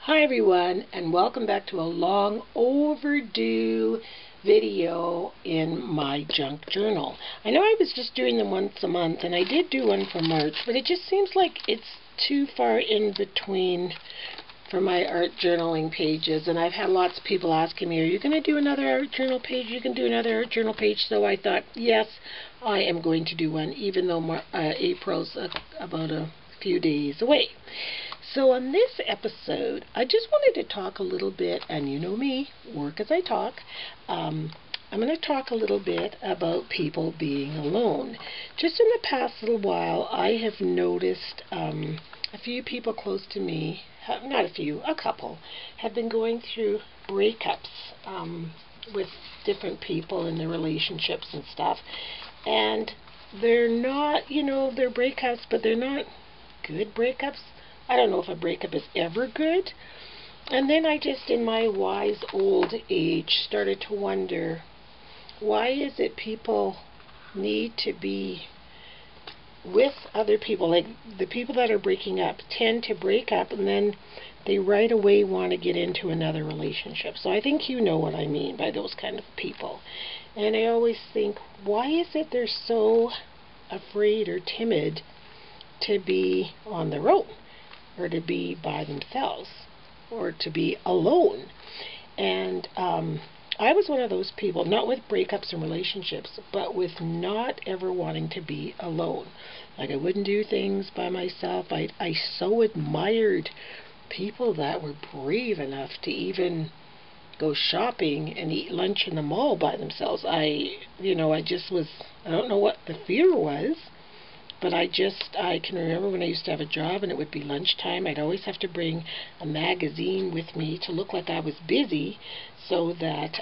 Hi everyone, and welcome back to a long overdue video in my junk journal. I know I was just doing them once a month, and I did do one for March, but it just seems like it's too far in between for my art journaling pages, and I've had lots of people asking me, are you going to do another art journal page? You can do another art journal page. So I thought, yes, I am going to do one, even though April's about a few days away. So on this episode, I just wanted to talk a little bit, and you know me, work as I talk. I'm going to talk a little bit about people being alone. Just in the past little while, I have noticed a few people close to me, not a few, a couple, have been going through breakups with different people in their relationships and stuff. And they're not, they're breakups, but they're not good breakups. I don't know if a breakup is ever good. And then I just, in my wise old age, started to wonder, why is it people need to be with other people? Like, the people that are breaking up tend to break up and then they right away want to get into another relationship. So I think you know what I mean by those kind of people. And I always think, why is it they're so afraid or timid to be on their own, or to be by themselves, or to be alone? And I was one of those people, not with breakups and relationships, but with not ever wanting to be alone. Like, I wouldn't do things by myself. I so admired people that were brave enough to even go shopping and eat lunch in the mall by themselves. I don't know what the fear was, but I can remember when I used to have a job and it would be lunchtime, I'd always have to bring a magazine with me to look like I was busy, so that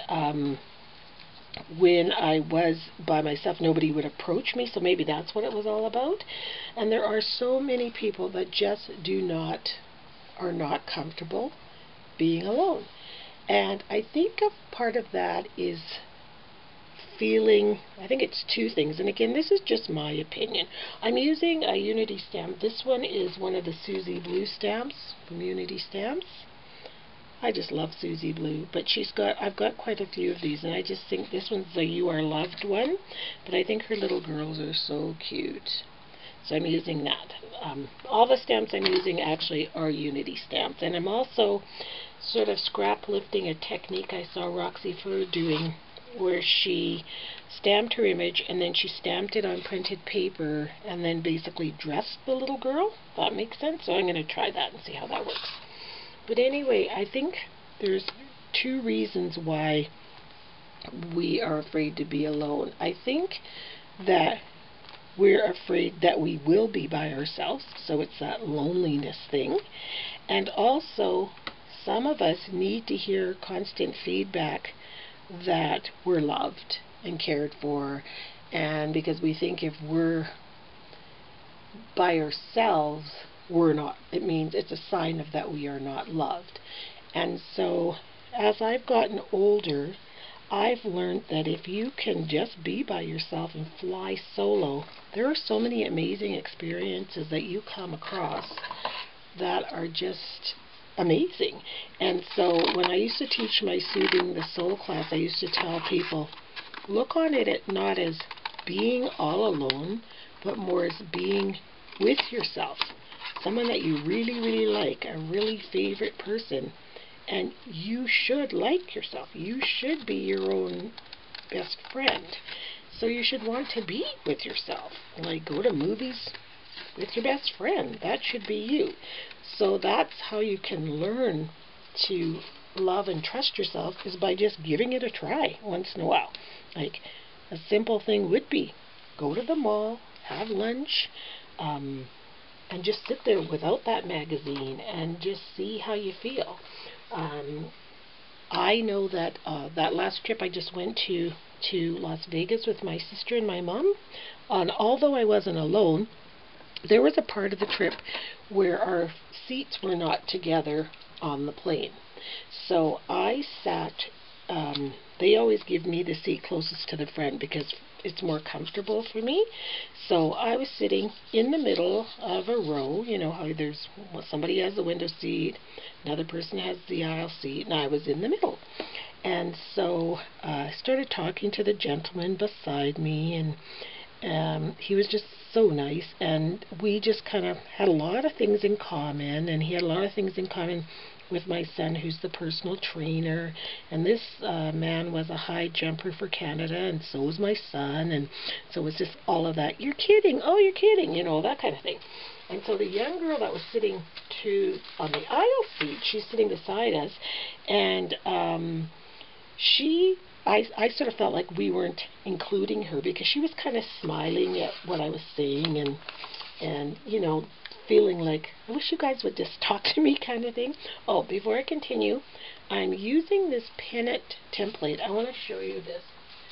when I was by myself, nobody would approach me. So maybe that's what it was all about. And there are so many people that just are not comfortable being alone. And I think a part of that is feeling, I think it's two things, and again, this is just my opinion. I'm using a Unity stamp. This one is one of the Susie Blue stamps from Unity Stamps. I just love Susie Blue, but I've got quite a few of these, and I just think this one's the You Are Loved one, but I think her little girls are so cute. So I'm using that. All the stamps I'm using actually are Unity stamps, and I'm also sort of scrap lifting a technique I saw Roxy Fur doing, where she stamped her image and then she stamped it on printed paper and then basically dressed the little girl. That makes sense? So I'm going to try that and see how that works. But anyway, I think there's two reasons why we are afraid to be alone. I think that we're afraid that we will be by ourselves, so it's that loneliness thing. And also, some of us need to hear constant feedback that we're loved and cared for, and because we think if we're by ourselves, we're not. It means it's a sign of that we are not loved. And so, as I've gotten older, I've learned that if you can just be by yourself and fly solo, there are so many amazing experiences that you come across that are just amazing. And so when I used to teach my Soothing the Soul class, I used to tell people, look on it not as being all alone, but more as being with yourself. Someone that you really, really like, a really favorite person. And you should like yourself. You should be your own best friend. So you should want to be with yourself. Like, go to movies with your best friend. That should be you. So that's how you can learn to love and trust yourself, is by just giving it a try once in a while. Like, a simple thing would be, go to the mall, have lunch, and just sit there without that magazine and just see how you feel. I know that that last trip I just went to Las Vegas with my sister and my mom, and although I wasn't alone, there was a part of the trip where our seats were not together on the plane. So I sat, they always give me the seat closest to the front, because it's more comfortable for me. So I was sitting in the middle of a row. You know how there's somebody has the window seat, another person has the aisle seat, and I was in the middle. And so I started talking to the gentleman beside me, and he was just so nice, and we just kind of had a lot of things in common, and he had a lot of things in common with my son, who's the personal trainer, and this man was a high jumper for Canada, and so was my son, and so it was just all of that. You're kidding, oh, you're kidding, you know, that kind of thing. And so the young girl that was sitting on the aisle seat, she's sitting beside us, and I sort of felt like we weren't including her, because she was kind of smiling at what I was saying, and you know, feeling like, I wish you guys would just talk to me kind of thing. Oh, before I continue, I'm using this pin it template. I want to show you this.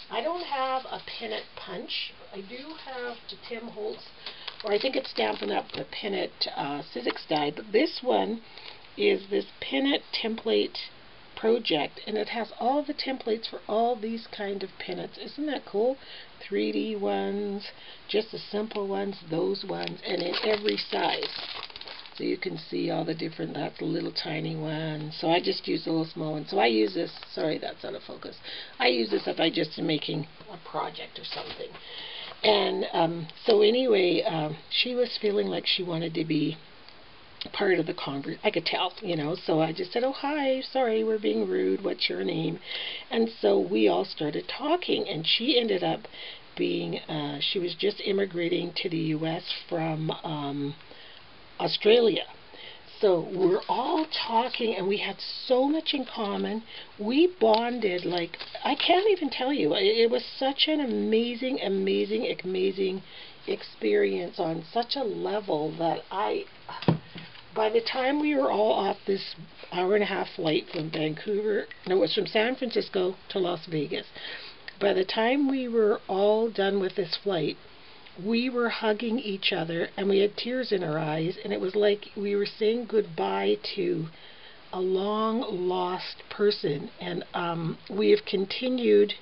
I don't have a pin it punch. I do have the Tim Holtz, or I think it's Stampin' Up! The pin it Sizzix die, but this one is this pin it template project, and it has all the templates for all these kind of pinnets. Isn't that cool? 3D ones, just the simple ones, those ones, and in every size. So you can see all the different, that's a little tiny one. So I just use a little small one. So I use this, sorry that's out of focus. I use this if I just am making a project or something. And so anyway, she was feeling like she wanted to be part of the conversation. I could tell, you know, so I just said, oh, hi, sorry, we're being rude, what's your name? And so we all started talking, and she ended up being, she was just immigrating to the U.S. from Australia. So we're all talking, and we had so much in common. We bonded like, I can't even tell you. It was such an amazing, amazing, amazing experience on such a level that by the time we were all off this hour-and-a-half flight from Vancouver, no, it was from San Francisco to Las Vegas. By the time we were all done with this flight, we were hugging each other, and we had tears in our eyes, and it was like we were saying goodbye to a long-lost person. And we have continued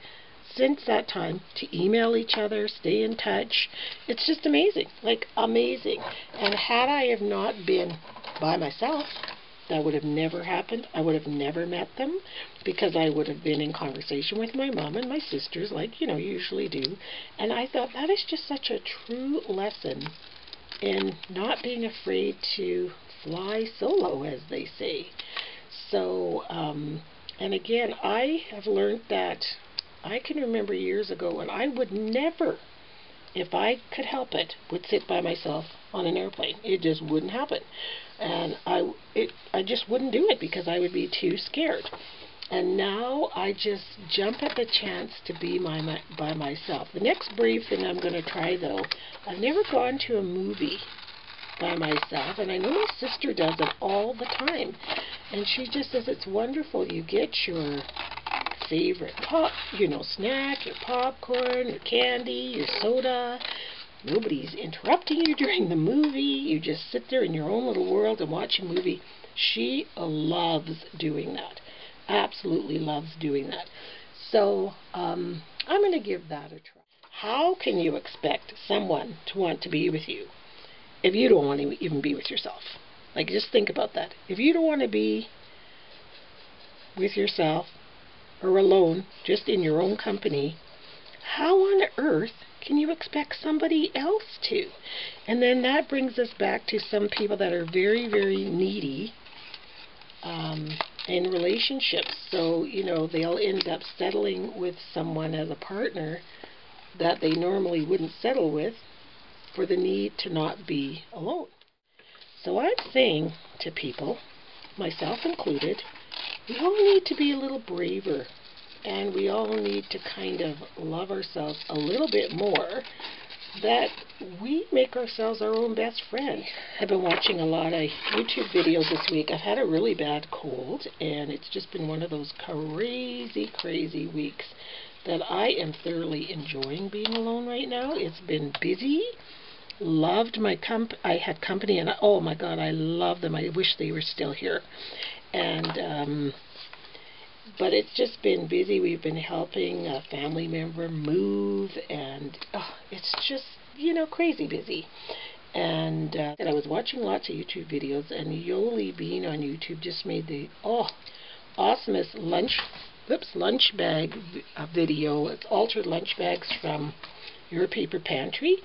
since that time to email each other, stay in touch. It's just amazing, like amazing. And had I have not been by myself, that would have never happened. I would have never met them, because I would have been in conversation with my mom and my sisters, like, you know, usually do. And I thought that is just such a true lesson in not being afraid to fly solo, as they say. So, and again, I have learned that I can remember years ago when I would never, if I could help it, would sit by myself on an airplane. It just wouldn't happen. And I just wouldn't do it, because I would be too scared. And now I just jump at the chance to be by myself. The next brave thing I'm going to try, though, I've never gone to a movie by myself, and I know my sister does it all the time. And she just says it's wonderful. You get your favorite snack, your popcorn, your candy, your soda. Nobody's interrupting you during the movie. You just sit there in your own little world and watch a movie. She loves doing that. Absolutely loves doing that. So I'm going to give that a try. How can you expect someone to want to be with you if you don't want to even be with yourself? Like, just think about that. If you don't want to be with yourself or alone, just in your own company, how on earth can you expect somebody else to? And then that brings us back to some people that are very, very needy in relationships. So, you know, they'll end up settling with someone as a partner that they normally wouldn't settle with for the need to not be alone. So I'm saying to people, myself included, we all need to be a little braver. And we all need to kind of love ourselves a little bit more, that we make ourselves our own best friend. I've been watching a lot of YouTube videos this week. I've had a really bad cold, and it's just been one of those crazy, crazy weeks that I am thoroughly enjoying being alone right now. It's been busy. Loved my I had company, and oh my God, I love them. I wish they were still here. And But it's just been busy. We've been helping a family member move, and it's just, crazy busy. And I was watching lots of YouTube videos, and Yoli Bean on YouTube just made the awesomest lunch bag video. It's altered lunch bags from Your Paper Pantry.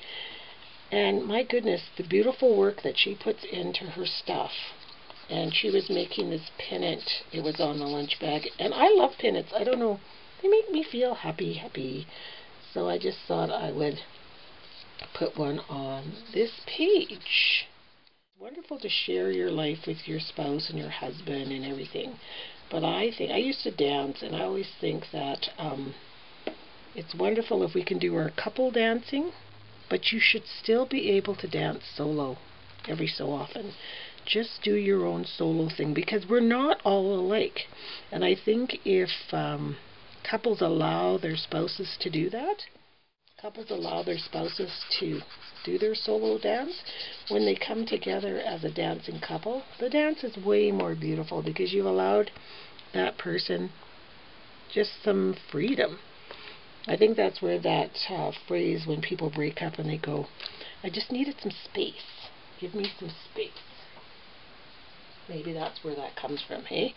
And my goodness, the beautiful work that she puts into her stuff. And she was making this pennant. It was on the lunch bag. And I love pennants. I don't know. They make me feel happy. So I just thought I would put one on this page. It's wonderful to share your life with your spouse and your husband and everything. But I used to dance, and I always think that it's wonderful if we can do our couple dancing, but you should still be able to dance solo every so often. Just do your own solo thing, because we're not all alike. And I think if couples allow their spouses to do that, couples allow their spouses to do their solo dance, when they come together as a dancing couple, the dance is way more beautiful because you've allowed that person just some freedom. I think that's where that phrase, when people break up and they go, I just needed some space. Give me some space. Maybe that's where that comes from, hey?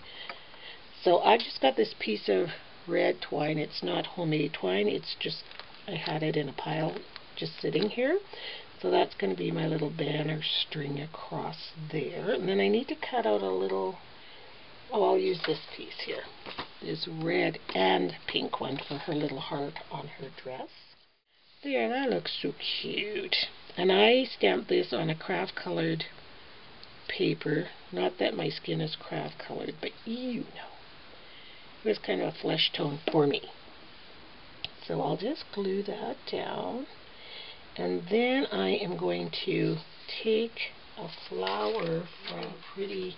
So I've just got this piece of red twine. It's not homemade twine. It's just, I had it in a pile just sitting here. So that's going to be my little banner string across there. And then I need to cut out a little, I'll use this piece here. This red and pink one for her little heart on her dress. There, that looks so cute. And I stamped this on a craft colored paper. Not that my skin is craft colored, but it was kind of a flesh tone for me. So I'll just glue that down, and then I am going to take a flower from a pretty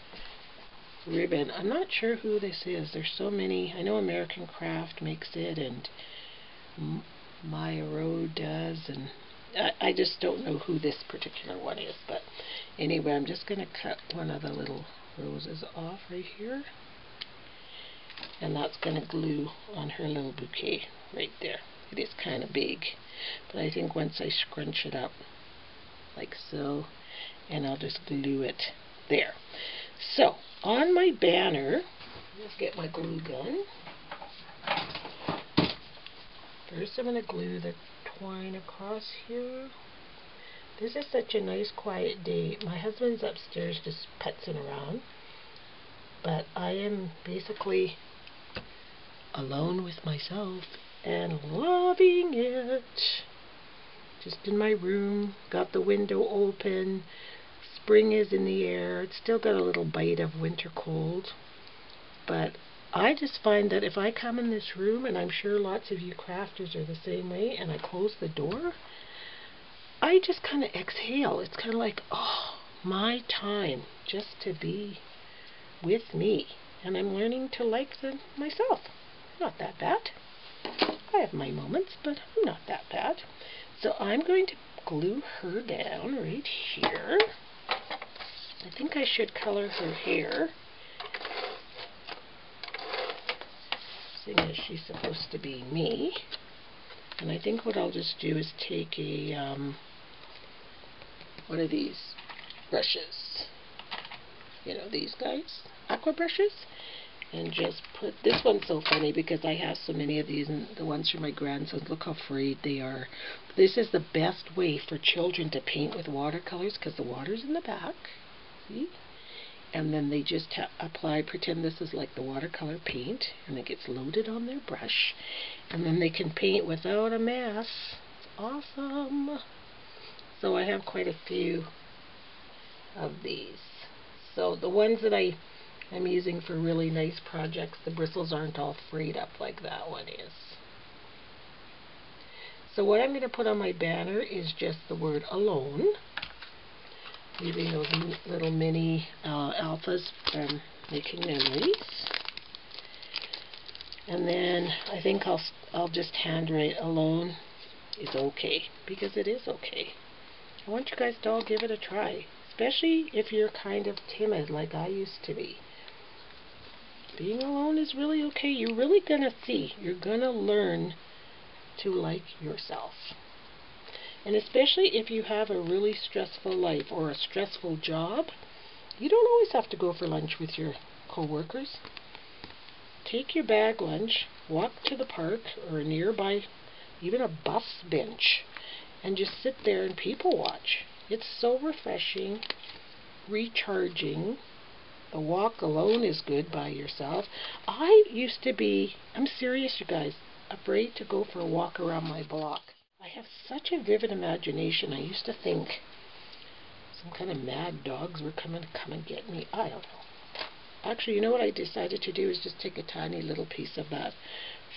ribbon. I'm not sure who this is. There's so many. I know American Craft makes it, and Maya Road does, and I just don't know who this particular one is. But anyway, I'm just going to cut one of the little roses off right here, and that's going to glue on her little bouquet right there. It is kind of big, but I think once I scrunch it up like so, and I'll just glue it there. So on my banner, let's get my glue gun. First I'm going to glue the twine across here. This is such a nice quiet day. My husband's upstairs just putzing around, but I am basically alone with myself and loving it. Just in my room, got the window open, spring is in the air. It's still got a little bite of winter cold, but I just find that if I come in this room, and I'm sure lots of you crafters are the same way, and I close the door, I just kind of exhale. It's kind of like, my time just to be with me. And I'm learning to like myself. Not that bad. I have my moments, but I'm not that bad. So I'm going to glue her down right here. I think I should color her hair, seeing as she's supposed to be me. And I think what I'll just do is take a one of these brushes, these guys, aqua brushes, and just put, this one's so funny because I have so many of these, and the ones from my grandsons, look how afraid they are. This is the best way for children to paint with watercolors, because the water's in the back, see? And then they just apply, pretend this is like the watercolor paint, and it gets loaded on their brush, and then they can paint without a mess. It's awesome. So I have quite a few of these. So the ones that I'm using for really nice projects, the bristles aren't all frayed up like that one is. So what I'm going to put on my banner is just the word alone, using those little mini alphas from Making Memories. And then I think I'll just handwrite alone is okay, because it is okay. I want you guys to all give it a try, especially if you're kind of timid like I used to be. Being alone is really okay. You're really going to see. You're going to learn to like yourself. And especially if you have a really stressful life or a stressful job, you don't always have to go for lunch with your co-workers. Take your bag lunch, walk to the park or nearby, even a bus bench, and just sit there and people watch. It's so refreshing, recharging. The walk alone is good by yourself. I used to be, I'm serious you guys, afraid to go for a walk around my block. I have such a vivid imagination. I used to think some kind of mad dogs were coming to come and get me. I don't know. Actually, you know what I decided to do is just take a tiny little piece of that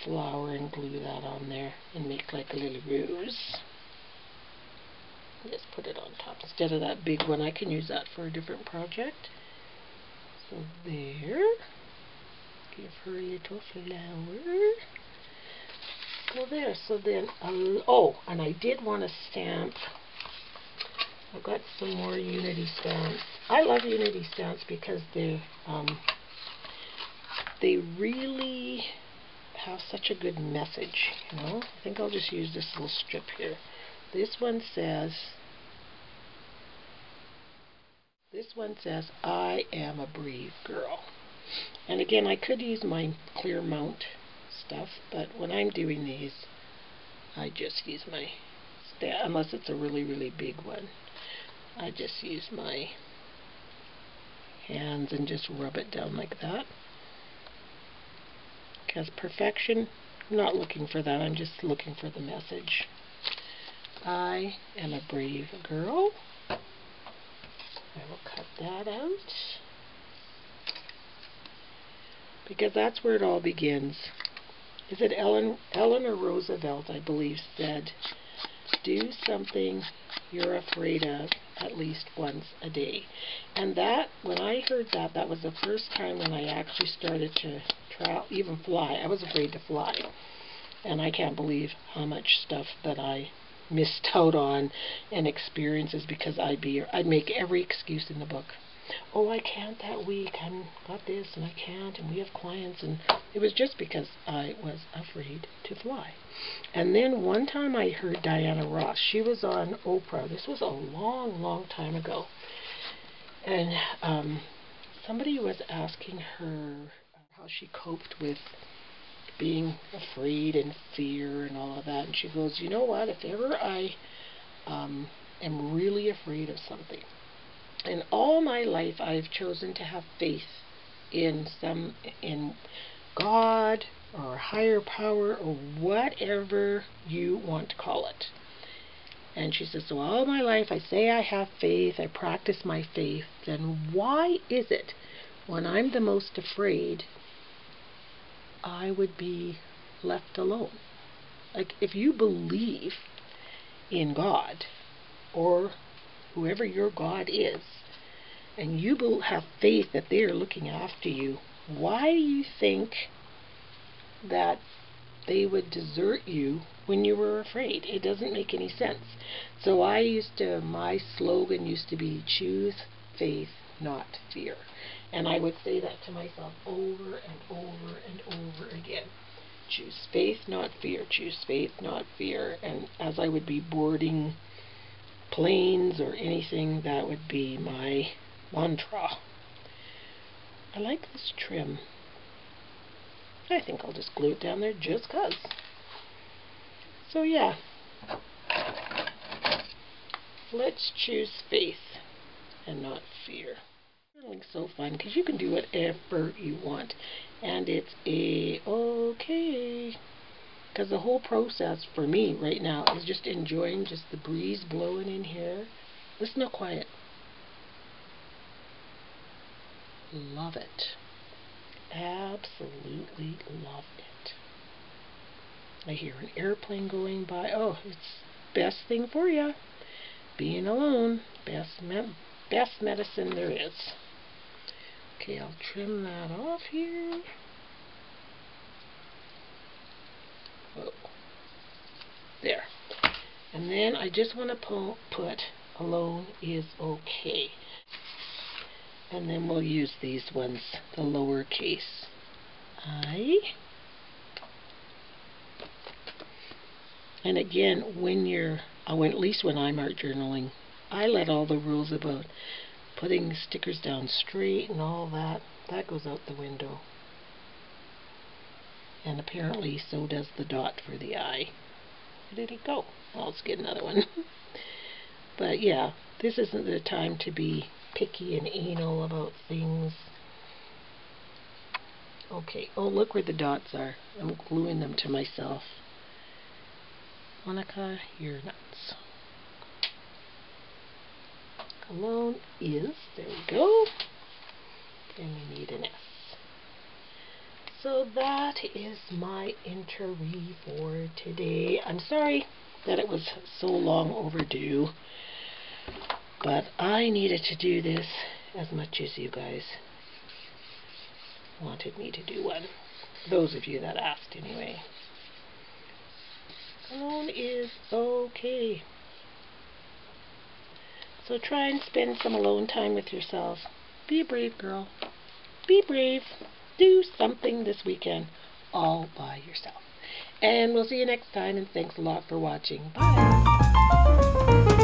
flower and glue that on there and make like a little rose. Just put it on top instead of that big one. I can use that for a different project. So there. Give her a little flower. So there. So then, oh, and I did want to stamp. I've got some more Unity stamps. I love Unity stamps because they really have such a good message, you know. I think I'll just use this little strip here. This one says, I am a brave girl. And again, I could use my clear mount stuff, but when I'm doing these, I just use my stamp, unless it's a really, really big one. I just use my hands and just rub it down like that. Because perfection, I'm not looking for that, I'm just looking for the message. I am a brave girl. I will cut that out. Because that's where it all begins. Is it Eleanor Roosevelt, I believe, said, do something you're afraid of at least once a day. And that, when I heard that, that was the first time when I actually started to even fly. I was afraid to fly. And I can't believe how much stuff that I missed out on and experiences because I'd make every excuse in the book. Oh, I can't that week. I've got this and I can't, and we have clients, and it was just because I was afraid to fly. And then one time I heard Diana Ross. She was on Oprah. This was a long, long time ago. And somebody was asking her how she coped with being afraid and fear and all of that. And she goes, you know what, if ever I am really afraid of something, in all my life I've chosen to have faith in God or a higher power or whatever you want to call it. And she says, so all my life I say I have faith, I practice my faith, then why is it when I'm the most afraid I would be left alone? Like, if you believe in God or whoever your God is, and you have faith that they are looking after you, why do you think that they would desert you when you were afraid? It doesn't make any sense. So my slogan used to be, choose faith, not fear. And I would say that to myself over and over and over again. Choose faith, not fear. Choose faith, not fear. And as I would be boarding planes or anything, that would be my mantra. I like this trim. I think I'll just glue it down there just 'cause. So yeah. Let's choose faith and not fear. Journaling's so fun because you can do whatever you want, and it's okay. Because the whole process for me right now is just enjoying just the breeze blowing in here. Listen how quiet. Love it. Absolutely love it. I hear an airplane going by. Oh, it's best thing for you. Being alone. Best medicine there is. Okay, I'll trim that off here. Whoa. There. And then I just want to put alone is okay. And then we'll use these ones, the lowercase. eye. And again, at least when I'm art journaling, I let all the rules about putting stickers down straight and all that goes out the window. And apparently so does the dot for the eye. Where did it go? Well, let's get another one. But yeah, this isn't the time to be picky and anal about things. Okay, oh look where the dots are. I'm gluing them to myself. Monica, you're nuts. Cologne is, there we go. And we need an S. So that is my interview for today. I'm sorry that it was so long overdue, but I needed to do this as much as you guys wanted me to do one. Those of you that asked anyway. Cologne is okay. So try and spend some alone time with yourself. Be a brave girl. Be brave. Do something this weekend all by yourself. And we'll see you next time, and thanks a lot for watching. Bye.